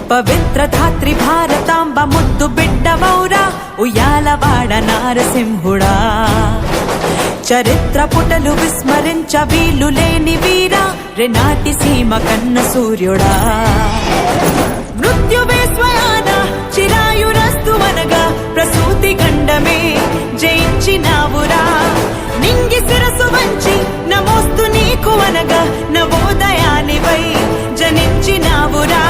పవిత్ర ధాత్రి భారతాంబ ముద్దు బిడ్డ మౌరా ఉయ్యాలవాడ నారసింహుడా చరిత్ర పుటలు విస్మరించ వీలు లేని వీరా రెనాటి సీమ కన్న సూర్యుడా మృత్యువే స్వయాన చిరాయురస్తు అనగా ప్రసూతి గండమే జయించినావురా నింగి శిరసు వంచి నమోస్తు నీకు అనగా నవోదయానివై జనించినావురా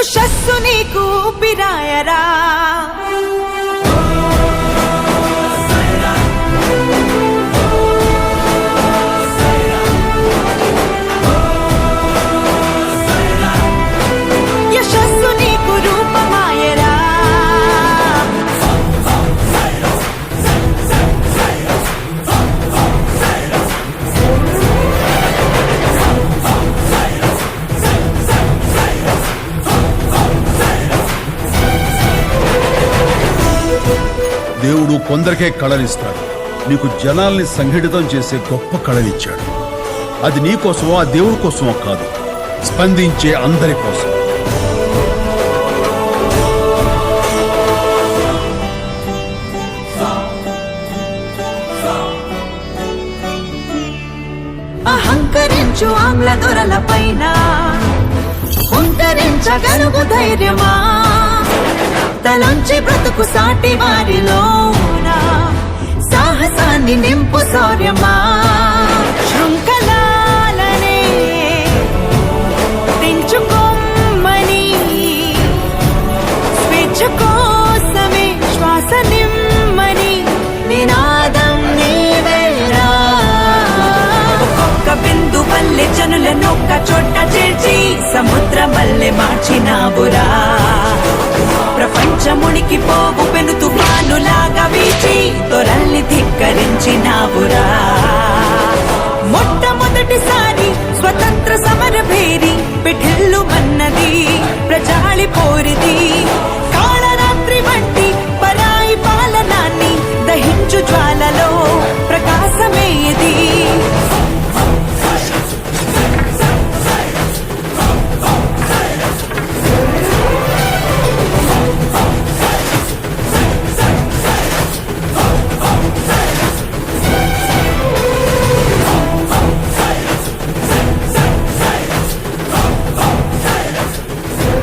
ఉషస్సు నీకు పిరాయరా యశస్సు నీకు రూపమాయరా దేవుడు కొందరికే కళనిస్తాడు. నీకు జనాల్ని సంఘటితం చేసే గొప్ప కళనిచ్చాడు. అది నీకోసమో ఆ దేవుడి కోసమో కాదు, స్పందించే అందరి కోసం. అహంకరించు ఆమ్ల దొరల పైన హుంకరించగలుగు ధైర్యమా తలంచి బ్రతుకు సాటి వారిలోన సాహసాన్ని నింపు శౌర్యమా శృంఖలాలనే తెంచుకోమని స్వేచ్ఛ కోసమే శ్వాస నిమ్మని నినాదం నీవేరా ఒక్కొక్క బిందు వల్లే జనులనొక్క చోట చేర్చి సముద్రం వల్లే మార్చినావురా ప్రపంచమునికి పోవు పెను తుఫానులాగా వీచి తొరల్ని ధిక్కరించినావురా మొట్టమొదటిసారి స్వతంత్ర సమర భేరి పిఠిల్లు మన్నది ప్రజాళి పోరిది కాళరాత్రి వంటి పరాయి పాలనాన్ని దహించు జ్వాలలో ప్రకాశమే ఇది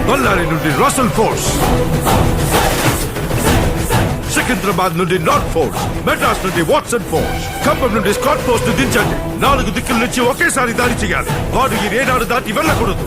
బళ్ళారి నుండి రసల్ ఫోర్స్, సికింద్రాబాద్ నుండి నార్త్ ఫోర్స్, మెడ్రాస్ నుండి వాట్సన్ ఫోర్స్, ఖమ్మం నుండి స్కాట్ ఫోర్స్ ను దించండి. 4 దిక్కుల నుంచి ఒకేసారి దాడి చేయాలి. వాడు ఈ రేడారు దాటి వెళ్ళకూడదు.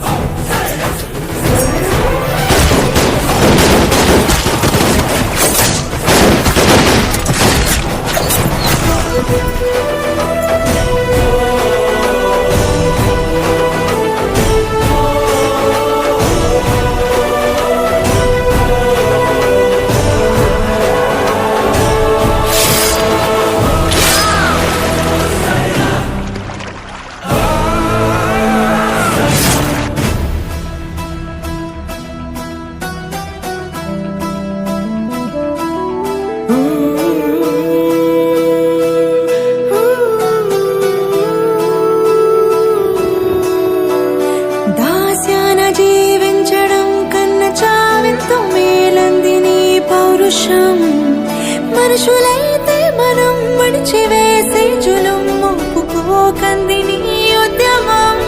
మనుషులైతే మనం మడిచివేసే జులుం ఒప్పుకోకంది నీ ఉద్యమం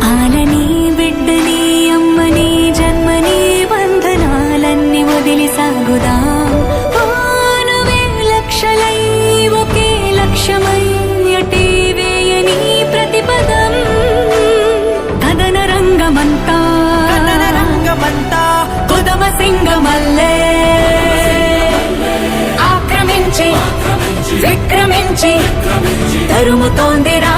ఆలని బిడ్డని అమ్మని జన్మని బంధనాలన్నీ వదిలి సాగుదాం ఆనవే లక్షలై ఒకే లక్ష్యమై అటే వేయని ప్రతిపదం కథన రంగమంతా కొదమ సింగమల్లే విక్రమించి తరుముతోందిరా